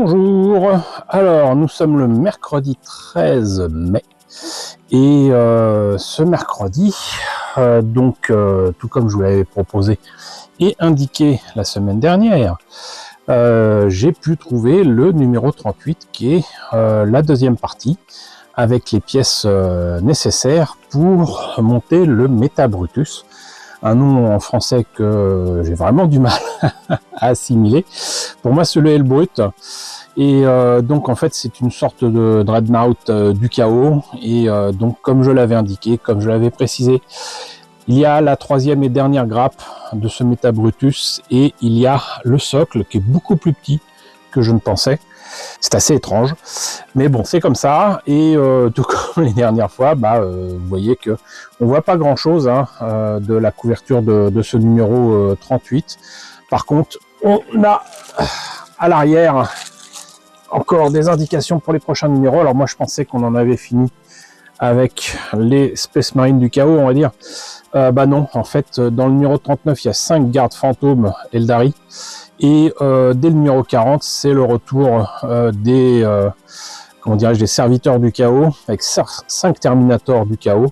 Bonjour, alors nous sommes le mercredi 13 mai et ce mercredi, tout comme je vous l'avais proposé et indiqué la semaine dernière, j'ai pu trouver le numéro 38 qui est la deuxième partie avec les pièces nécessaires pour monter le Meta Brutus. Un nom en français que j'ai vraiment du mal à assimiler. Pour moi, c'est le Hellbrut. Et donc, en fait, c'est une sorte de Dreadnought du chaos. Et donc, comme je l'avais indiqué, comme je l'avais précisé, il y a la troisième et dernière grappe de ce Meta Brutus. Et il y a le socle qui est beaucoup plus petit que je ne pensais. C'est assez étrange, mais bon, c'est comme ça. Et tout comme les dernières fois, vous voyez que on voit pas grand chose de la couverture de ce numéro 38. Par contre, on a à l'arrière encore des indications pour les prochains numéros. Alors moi, je pensais qu'on en avait fini avec les Space Marines du chaos, on va dire. Non, en fait, dans le numéro 39, il y a 5 gardes fantômes Eldari. Et dès le numéro 40, c'est le retour des serviteurs du chaos, avec 5 Terminators du chaos.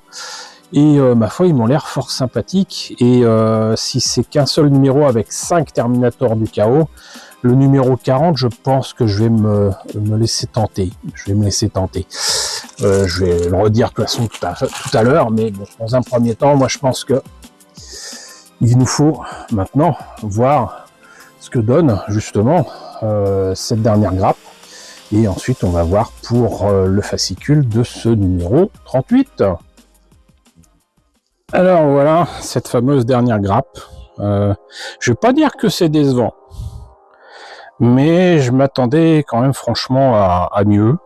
Et ma foi, ils m'ont l'air fort sympathiques. Et si c'est qu'un seul numéro avec 5 Terminators du chaos, le numéro 40, je pense que je vais me laisser tenter. Je vais le redire de toute façon tout à l'heure, mais bon, dans un premier temps, moi je pense que il nous faut maintenant voir ce que donne justement cette dernière grappe, et ensuite on va voir pour le fascicule de ce numéro 38. Alors voilà cette fameuse dernière grappe. Je vais pas dire que c'est décevant, mais je m'attendais quand même franchement à mieux.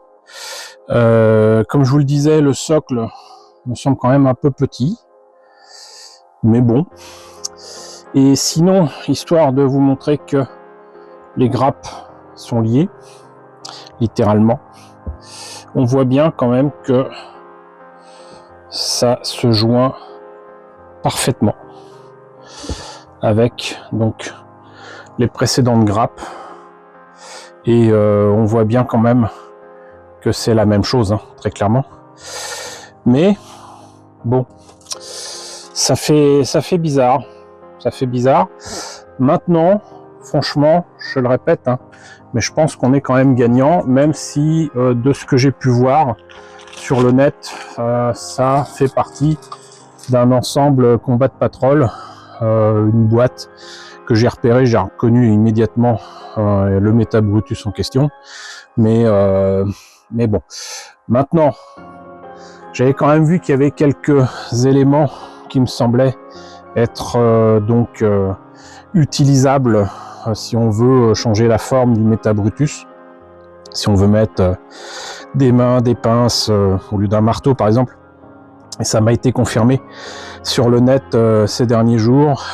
Comme je vous le disais, le socle me semble quand même un peu petit, mais bon. Et sinon, histoire de vous montrer que les grappes sont liées, littéralement, on voit bien quand même que ça se joint parfaitement avec donc les précédentes grappes. Et on voit bien quand même que c'est la même chose, très clairement. Mais bon, ça fait bizarre. Ça fait bizarre. Maintenant, franchement, je le répète, mais je pense qu'on est quand même gagnant, même si de ce que j'ai pu voir sur le net, ça fait partie d'un ensemble Combat Patrol, une boîte que j'ai repérée, j'ai reconnu immédiatement le Meta Brutus en question. Mais bon, maintenant, j'avais quand même vu qu'il y avait quelques éléments qui me semblaient être utilisable si on veut changer la forme du Meta Brutus, si on veut mettre des mains, des pinces au lieu d'un marteau par exemple. Et ça m'a été confirmé sur le net ces derniers jours.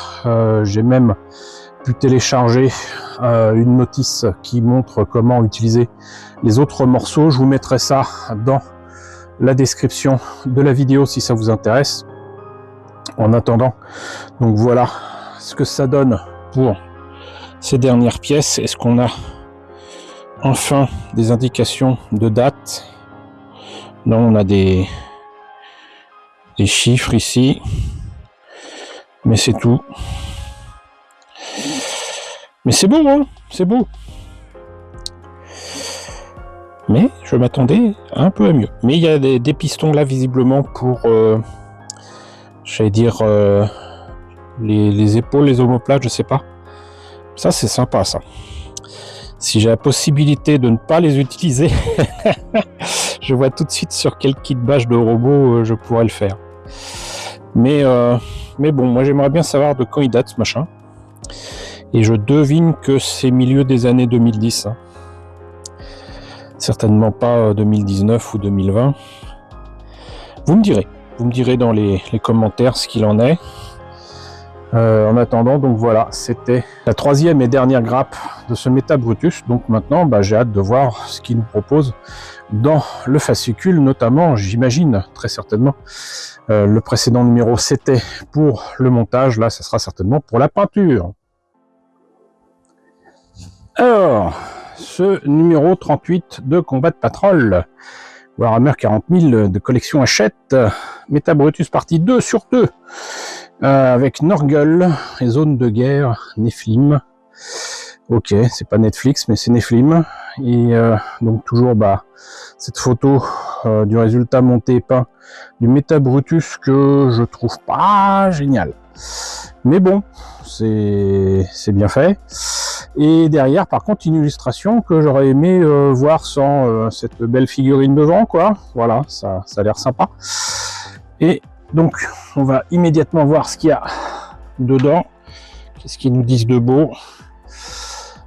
J'ai même pu télécharger une notice qui montre comment utiliser les autres morceaux. Je vous mettrai ça dans la description de la vidéo si ça vous intéresse. En attendant, donc voilà ce que ça donne pour ces dernières pièces. Est-ce qu'on a enfin des indications de date? Non, on a des chiffres ici, mais c'est tout. Mais c'est beau, c'est beau. Mais je m'attendais un peu à mieux. Mais il y a des pistons là visiblement pour j'allais dire les épaules, les omoplates, je sais pas. Ça c'est sympa ça. Si j'ai la possibilité de ne pas les utiliser, je vois tout de suite sur quel kit bash de robot je pourrais le faire. Mais bon, moi j'aimerais bien savoir de quand il date ce machin. Et je devine que c'est milieu des années 2010. Certainement pas 2019 ou 2020. Vous me direz dans les commentaires ce qu'il en est. En attendant, donc voilà, c'était la troisième et dernière grappe de ce Meta Brutus. Donc maintenant, j'ai hâte de voir ce qu'il nous propose dans le fascicule, notamment, j'imagine, très certainement. Le précédent numéro, c'était pour le montage. Là, ça sera certainement pour la peinture. Alors, ce numéro 38 de Combat Patrol. Warhammer 40 000 de collection Hachette. Méta Brutus partie 2 sur 2. Avec Nurgle et Zone de guerre, Nephilim. Ok, c'est pas Netflix, mais c'est Nephilim. Et donc toujours cette photo du résultat monté et peint du Méta Brutus que je trouve pas génial. Mais bon, c'est bien fait. Et derrière, par contre, une illustration que j'aurais aimé voir sans cette belle figurine devant, quoi. Voilà, ça a l'air sympa. Et donc, on va immédiatement voir ce qu'il y a dedans. Qu'est-ce qu'ils nous disent de beau?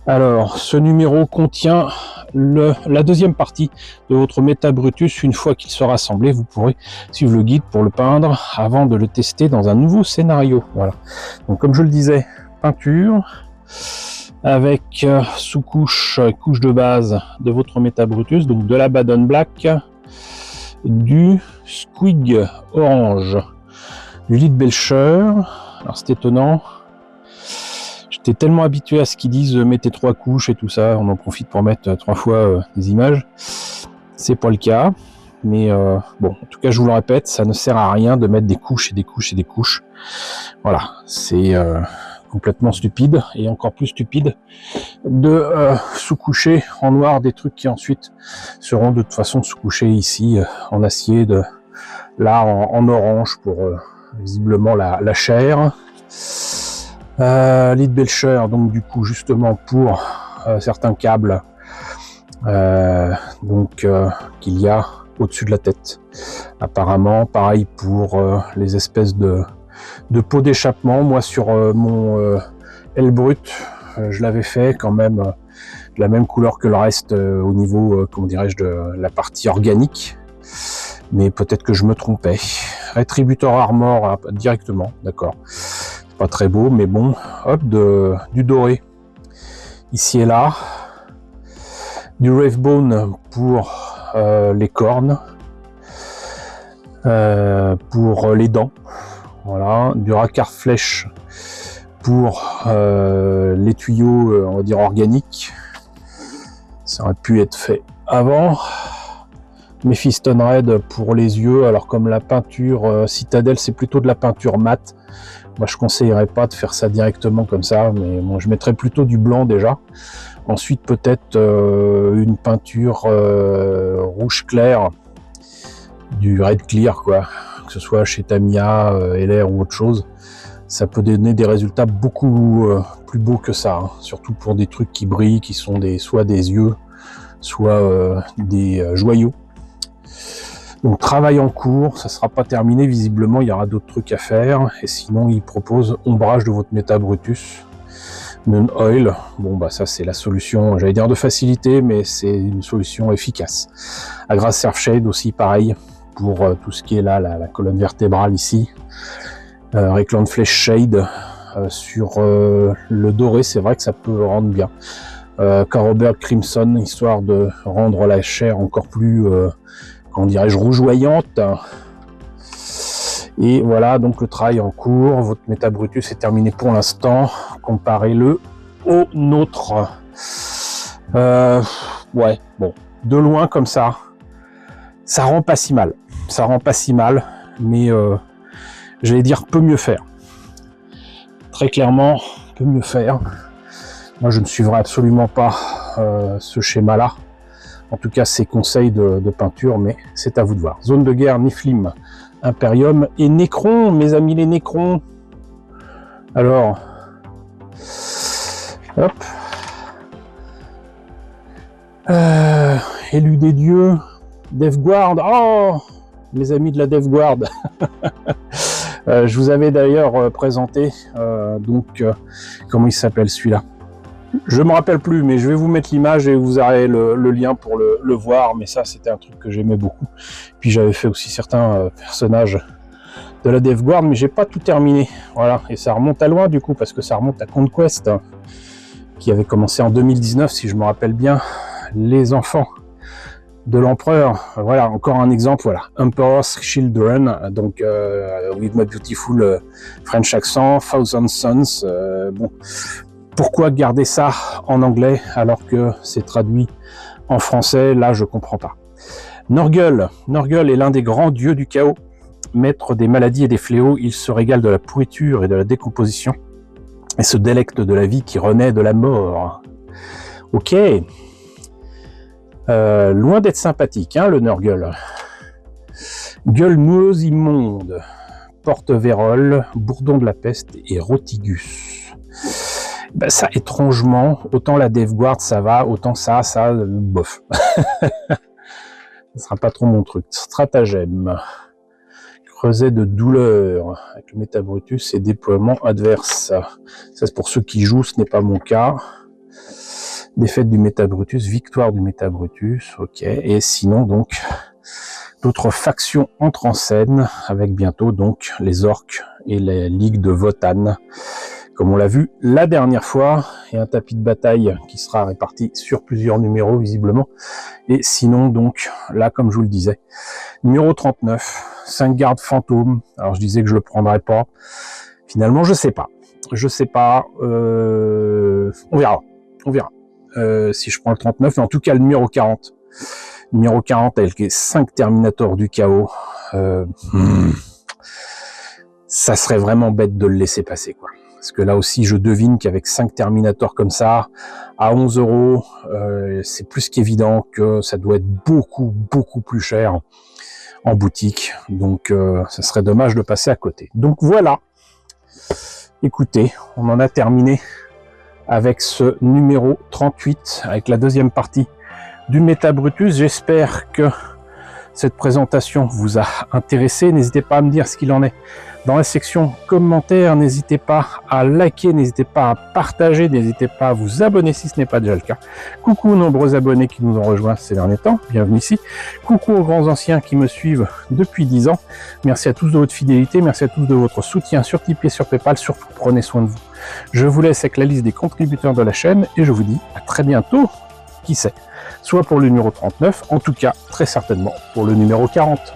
Alors, ce numéro contient la deuxième partie de votre Méta Brutus. Une fois qu'il sera assemblé, vous pourrez suivre le guide pour le peindre avant de le tester dans un nouveau scénario. Voilà. Donc, comme je le disais, peinture avec sous-couche, couche de base de votre Méta Brutus, donc de la Baden Black, du Squig Orange, du Lead Belcher. Alors, c'est étonnant. J'étais tellement habitué à ce qu'ils disent mettez 3 couches et tout ça, on en profite pour mettre 3 fois des images. C'est pas le cas, mais bon, en tout cas je vous le répète, ça ne sert à rien de mettre des couches et des couches et des couches. Voilà, c'est complètement stupide, et encore plus stupide de sous-coucher en noir des trucs qui ensuite seront de toute façon sous-couchés ici en acier, là en orange pour visiblement la chair. Lead Belcher, donc du coup justement pour certains câbles qu'il y a au-dessus de la tête. Apparemment, pareil pour les espèces de pots d'échappement. Moi sur mon L brut, je l'avais fait quand même de la même couleur que le reste au niveau, comment dirais-je, de la partie organique. Mais peut-être que je me trompais. Rétributeur Armor directement, d'accord. Pas très beau, mais bon, hop, du doré ici et là, du Wravebone pour les cornes, pour les dents, voilà, du Racar Flèche pour les tuyaux, on va dire organiques. Ça aurait pu être fait avant. Mephiston Red pour les yeux. Alors comme la peinture Citadel, c'est plutôt de la peinture mate. Moi, je conseillerais pas de faire ça directement comme ça, mais bon, je mettrais plutôt du blanc déjà. Ensuite, peut-être une peinture rouge clair, du red clear, quoi. Que ce soit chez Tamiya, LR ou autre chose. Ça peut donner des résultats beaucoup plus beaux que ça, hein. Surtout pour des trucs qui brillent, qui sont soit des yeux, soit des joyaux. Donc travail en cours, ça sera pas terminé, visiblement il y aura d'autres trucs à faire, et sinon il propose ombrage de votre Méta Brutus, Moon Oil, bon ça c'est la solution, j'allais dire de facilité, mais c'est une solution efficace. Agra Surf Shade aussi pareil, pour tout ce qui est là, la colonne vertébrale ici. Recland Flesh Shade sur le doré, c'est vrai que ça peut rendre bien. Carroberg Crimson, histoire de rendre la chair encore plus... on dirait-je rougeoyante. Et voilà donc le travail en cours. Votre Méta Brutus est terminé pour l'instant. Comparez-le au nôtre. Ouais, bon, de loin comme ça rend pas si mal. Ça rend pas si mal, mais j'allais dire peut mieux faire. Très clairement, peut mieux faire. Moi, je ne suivrai absolument pas ce schéma-là. En tout cas, ces conseils de peinture, mais c'est à vous de voir. Zone de guerre, Nephilim, Imperium et Necron, mes amis les Necrons. Alors, hop. Élu des dieux, Death Guard. Oh, mes amis de la Death Guard. Je vous avais d'ailleurs présenté, comment il s'appelle celui-là? Je me rappelle plus, mais je vais vous mettre l'image et vous aurez le lien pour le voir. Mais ça, c'était un truc que j'aimais beaucoup. Puis j'avais fait aussi certains personnages de la Death Guard, mais j'ai pas tout terminé. Voilà, et ça remonte à loin du coup, parce que ça remonte à Conquest, qui avait commencé en 2019, si je me rappelle bien. Les enfants de l'empereur, voilà, encore un exemple, voilà. Emperor's Children, donc with my beautiful French accent, Thousand Sons, bon. Pourquoi garder ça en anglais alors que c'est traduit en français? Là, je comprends pas. Norgul. Norgul est l'un des grands dieux du chaos. Maître des maladies et des fléaux, il se régale de la pourriture et de la décomposition et se délecte de la vie qui renaît de la mort. Ok. Loin d'être sympathique, hein, le Norgul. Gueule noueuse immonde, porte-vérole, bourdon de la peste et rotigus. Ben ça, étrangement, autant la DevGuard ça va, autant ça, bof. Ce sera pas trop mon truc. Stratagème. Creuset de douleur avec le Métabrutus et déploiement adverse. Ça c'est pour ceux qui jouent, ce n'est pas mon cas. Défaite du Métabrutus, victoire du Métabrutus, ok. Et sinon donc d'autres factions entrent en scène avec bientôt donc les orques et les ligues de Votann, comme on l'a vu la dernière fois, et un tapis de bataille qui sera réparti sur plusieurs numéros visiblement. Et sinon donc là, comme je vous le disais, numéro 39, 5 gardes fantômes. Alors je disais que je le prendrais pas. Finalement, je sais pas. On verra. Si je prends le 39, mais en tout cas le numéro 40. Numéro 40 avec les 5 Terminators du chaos. Ça serait vraiment bête de le laisser passer, quoi. Parce que là aussi, je devine qu'avec 5 Terminators comme ça, à 11 €, c'est plus qu'évident que ça doit être beaucoup plus cher en boutique. Donc, ça serait dommage de passer à côté. Donc voilà. Écoutez, on en a terminé avec ce numéro 38, avec la deuxième partie du Métabrutus. J'espère que cette présentation vous a intéressé. N'hésitez pas à me dire ce qu'il en est dans la section commentaires. N'hésitez pas à liker, n'hésitez pas à partager, n'hésitez pas à vous abonner si ce n'est pas déjà le cas. Coucou aux nombreux abonnés qui nous ont rejoints ces derniers temps, bienvenue ici. Coucou aux grands anciens qui me suivent depuis 10 ans. Merci à tous de votre fidélité, merci à tous de votre soutien sur Tipeee et sur Paypal. Surtout, prenez soin de vous. Je vous laisse avec la liste des contributeurs de la chaîne et je vous dis à très bientôt, qui sait, soit pour le numéro 39, en tout cas très certainement pour le numéro 40.